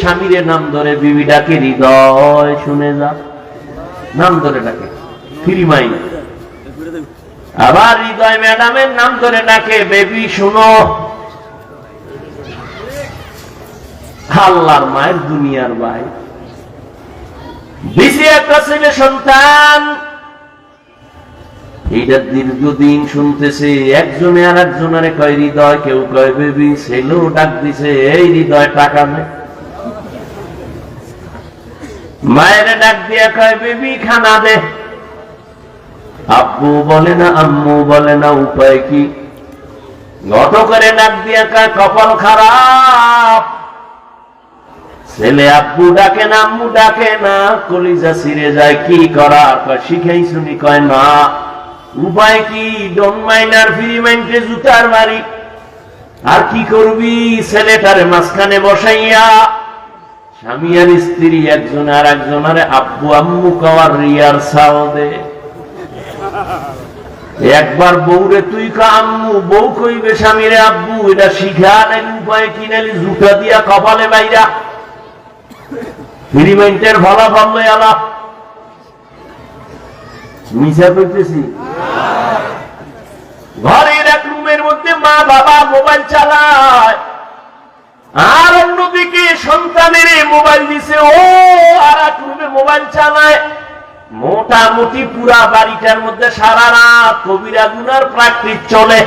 স্বামীরে নাম ধরে, বিবি ডাকে হৃদয়, শুনে যা, নাম ধরে ডাকে, ফ্রি মাইন্ড। আবার হৃদয় ম্যাডামের নাম ধরে ডাকে, বেবি শুনো। আল্লাহর মায়ের দুনিয়ার ভাই, বেশি একটা ছেলে সন্তান, এইটা দীর্ঘদিন শুনতেছে। একজনে আর একজনের কয় হৃদয়, কেউ কয় বেবি, ছেলেও ডাক দিছে, এই হৃদয় টাকা নেই। মায়ের ডাক দিয়া কয় বেবি খানা দে। আব্বু বলে না, আম্মু বলে না, উপায় কি? ঘট করে ডাক দিয়া কয় কপাল খারাপ, ছেলে আব্বু ডাকে না, আম্মু ডাকে না, কলিজা ছিঁড়ে যায়, কি করা? শিখাই শুনি, কয় না, উপায় কি? ডোন্ট মাইন্ড আর ফ্রি মাইন্ডে জুতার বাড়ি। আর কি করবি? ছেলেটারে মাঝখানে বসাইয়া স্বামী আর স্ত্রী একজন আর একজনের আব্বু আম্মু কওয়ার রিহার্সাল দে। একবার বউরে তুই কা আম্মু, বউ কইবে স্বামীরে আব্বু, এটা শিখা নাকি উপায় কি? নালি জুতা দিয়া কপালে বাইরা। ফ্রি মাইন্ডের ফলাফল লই আলাপ, মিছা করতেছি। ঘরের এক রুমের মধ্যে মা বাবা মোবাইল চালায়, আর অন্যদিকে সন্তানের মোবাইল দিছে, ও আর এক রুমে মোবাইল চালায়। মোটামুটি পুরা বাড়িটার মধ্যে সারা রাত কবিরা গুনার প্র্যাকটিস চলে।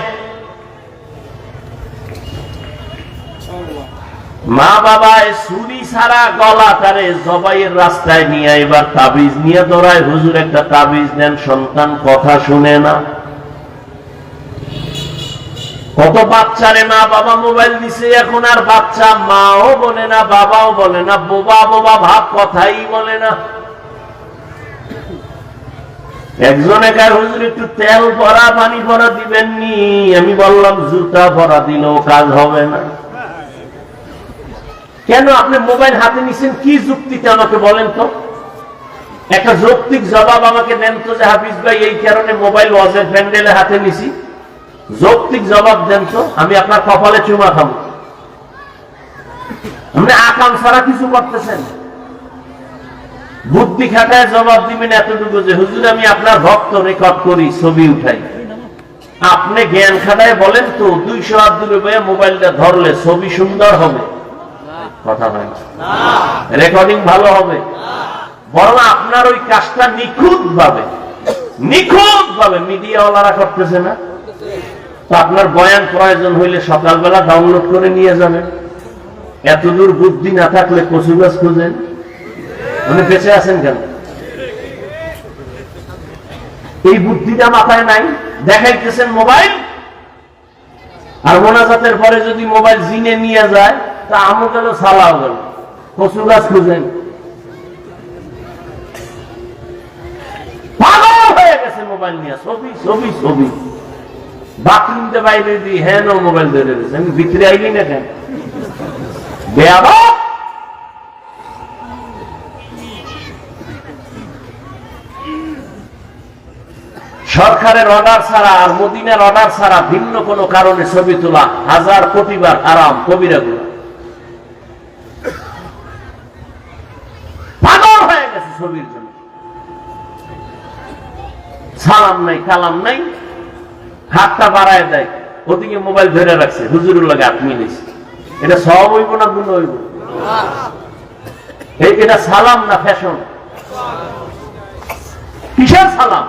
মা বাবা ছুরি ছাড়া গলা তারে জবাইয়ের রাস্তায় নিয়ে এবার তাবিজ নিয়ে দৌড়ায়, হুজুর একটা তাবিজ দেন। সন্তান কথা শুনে না। কত বাচ্চারে মা বাবা মোবাইল দিছে, এখন আর বাচ্চা মাও বলে না, বাবাও বলে না, বোবা বোবা ভাব, কথাই বলে না। একজনে কার হুজুর একটু তেল ভরা পানি ভরা দিবেননি? আমি বললাম জুতা ভরা দিলেও কাজ হবে না। কেন আপনি মোবাইল হাতে নিছেন? কি যুক্তিতে আমাকে বলেন তো, একটা যৌক্তিক জবাব আমাকে দেন তো, যে হাফিজ ভাই এই কারণে মোবাইল ওয়াজের প্যান্ডেলে হাতে নিছি। যৌক্তিক জবাব দেন তো, আমি আপনার কপালে চুমা খাবো। আপনি আকাম ছাড়া কিছু করতেছেন। বুদ্ধি খাটায় জবাব দিবেন এতটুকু, যে হুজুর আমি আপনার ভক্ত, রেকর্ড করি, ছবি উঠাই। আপনি জ্ঞান খাটায় বলেন তো, 200 হাত দূরে বয়ে মোবাইলটা ধরলে ছবি সুন্দর হবে? কথা হয় না, রেকর্ডিং ভালো হবে। বরং আপনার ওই কাজটা নিখুঁত ভাবে মিডিয়াওয়ালারা করতেছে না। তো আপনার বয়ান প্রয়োজন হইলে সকালবেলা ডাউনলোড করে নিয়ে যাবেন। এতদূর বুদ্ধি না থাকলে কচু গাছ খুঁজেন। উনি বেঁচে আছেন কেন? এই বুদ্ধিটা মাথায় নাই, দেখাইতেছেন মোবাইল। আর মোনাজাতের পরে যদি মোবাইল জিনে নিয়ে যায়, তা আমও গেল, সালাও গেল, কচু গাছ খুঁজেন। পাগল হয়ে গেছে মোবাইল নিয়ে, ছবি ছবি ছবি। বাথরুমতে বাইরে দিই, হ্যাঁ নো মোবাইল ধরে রয়েছে। আমি ভিতরে আইলি না কেন? বেয়াদব। সরকারের অর্ডার ছাড়া আর মদিনার অর্ডার ছাড়া ভিন্ন কোন কারণে ছবি তোলা 1000 কোটিবার হারাম, কবিরা গুনাহ। পাগল হয়ে গেছে ছবির জন্য। সালাম নাই, কালাম নাই, হাতটা বাড়ায় দেয়, ওদিকে মোবাইল ধরে রাখছে, হুজুরের লাগে হাত মিলেছে। এটা সব হইব না গুণ হইব? এটা সালাম না ফ্যাশন? কিসের সালাম?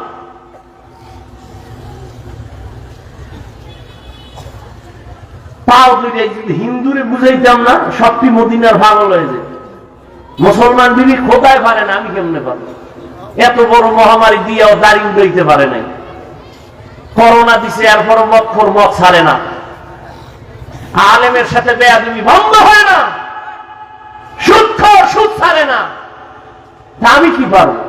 পাও দুইটা যদি হিন্দুরে বুঝাইতাম না, সবটি মদিনার ভালো হয়ে যায়। মুসলমান বিবি খোদায় পারে না, আমি কেমনে পারবো? এত বড় মহামারী দিয়েও দাড়ি উঠাইতে পারে নাই। করোনা দিছে, এরপর মত ছাড়ে না। আলেমের সাথে বেয়াদবি বন্ধ হয় না, সুদ ছাড়ে না। তা আমি কি পারবো?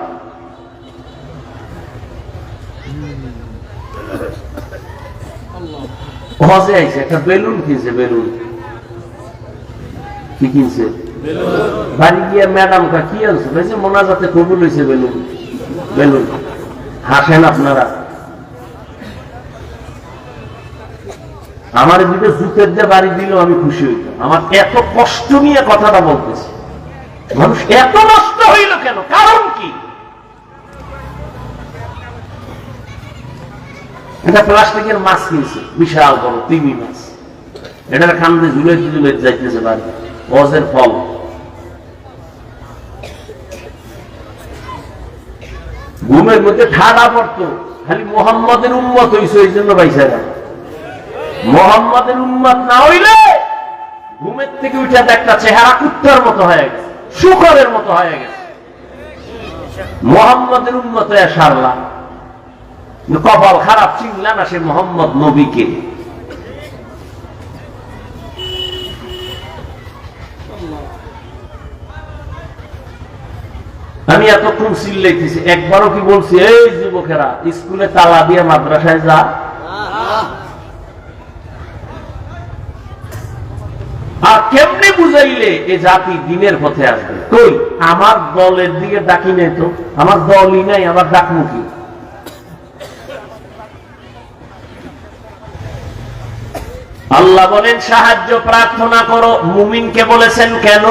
হজে আইছে, একটা বেলুন কিনছে। বেলুন কি কিনছে? বাড়ি গিয়ে ম্যাডাম কা কি আনছে? বলছে মোনাজাতে কবুল হয়েছে বেলুন। বেলুন হাসেন আপনারা। আমার দুটো জুতের যে বাড়ি দিল আমি খুশি হইতাম। আমার এত কষ্ট নিয়ে কথাটা বলতেছে, মানুষ এত নষ্ট হইল কেন, কারণ কি? এটা প্লাস্টিকের মাছ কিনছে, বিশাল বড় তিমি মাছ, এটার কান্দে ঝুলাইতে ঝুলাইতে যাইতেছে বাড়ি, অজের ফল। ঘুমের মধ্যে ঠাডা পড়তো, খালি মোহাম্মদের উম্মত হইছে, এই জন্য বাইসারা। মোহাম্মদের উম্মত না হইলে ঘুমের থেকে উঠে একটা চেহারা কুত্তার মতো হয়ে গেছে, শুকরের মতো হয়ে গেছে। মোহাম্মদের উম্মত হয়ে সারলা, কপাল খারাপ, চিনলা না সে মোহাম্মদ নবীকে। আমি এতক্ষণ চিল্লাইতেছি, একবারও কি বলছি এই যুবকেরা স্কুলে তালা দিয়ে মাদ্রাসায় যা? আর কেমনে বুঝাইলে এ জাতি দিনের পথে আসবে? কই আমার দলের দিকে ডাকি নাই তো, আমার দলই নাই, আমার ডাকমুখী। আল্লাহ বলেন সাহায্য প্রার্থনা করো। মুমিনকে বলেছেন কেন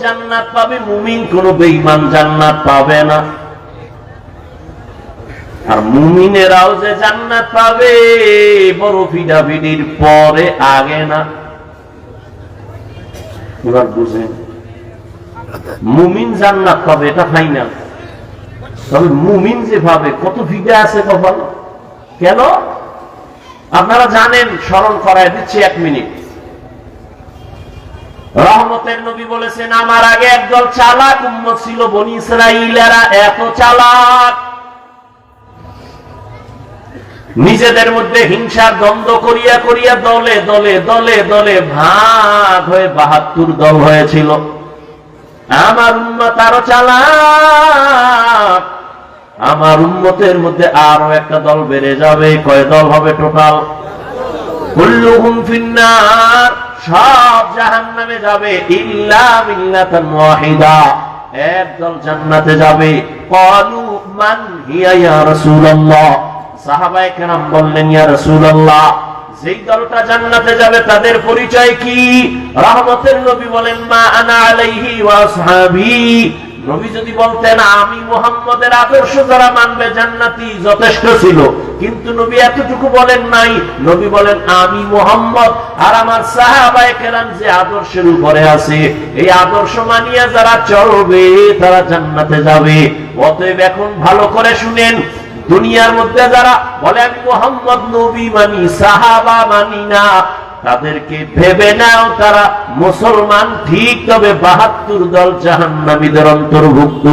জান্নাত পাবে? মুমিন কোন বেঈমান জান্নাত পাবে না। আর মুমিনেরাও যে জান্নাত পাবে বড় ফিডাফিডির পরে, আগে না। এবার বুঝেন, মুমিন জান্নাত পাবে এটা ফাইনাল, তবে মুমিন যে ভাবে কত ফিডা আছে কপাল। কেন আপনারা জানেন, স্মরণ করায় দিচ্ছি 1 মিনিট। রহমতের নবী বলেছেন আমার আগে একদল চালাক উম্মত ছিল, বনি ইসরাঈলেরা এত চালাক, নিজেদের মধ্যে হিংসার দ্বন্দ্ব করিয়া করিয়া দলে দলে দলে দলে ভাগ হয়ে 72 দল হয়েছিল। আমার উম্মত আরো চালাক, আমার উম্মতের মধ্যে আরো একটা দল বেড়ে যাবে। কয় দল হবে টোটাল? কুল্লুহুম ফিন্নার, সব জাহান্নামে যাবে, ইল্লা মিল্লাতান ওয়াহিদা, এক দল জান্নাতে যাবে। ক্বালু মান হিয়া ইয়া রাসূলুল্লাহ, সাহাবায়ে কেরাম বললেন ইয়া রাসূলুল্লাহ, যেই দলটা জান্নাতে যাবে তাদের পরিচয় কি? রহমতের নবী বলেন মা আনা আলাইহি ওয়া আসহাবি। নবী যদি বলতেন আমি মুহাম্মদের আদর্শ যারা মানবে জান্নাতি, যথেষ্ট ছিল। কিন্তু নবী এতটুকু বলেন নাই। নবী বলেন আমি মুহাম্মদ আর আমার সাহাবায়ে কেরাম যে আদর্শের উপরে আছে, এই আদর্শ মানিয়া যারা চলবে তারা জান্নাতে যাবে। অতএব এখন ভালো করে শুনেন, দুনিয়ার মধ্যে যারা বলে আমি মুহাম্মদ নবী মানি, সাহাবা মানি না, তাদেরকে ভেবে নাও তারা মুসলমান ঠিক, তবে 72 দল জাহান্নামীদের অন্তর্ভুক্ত।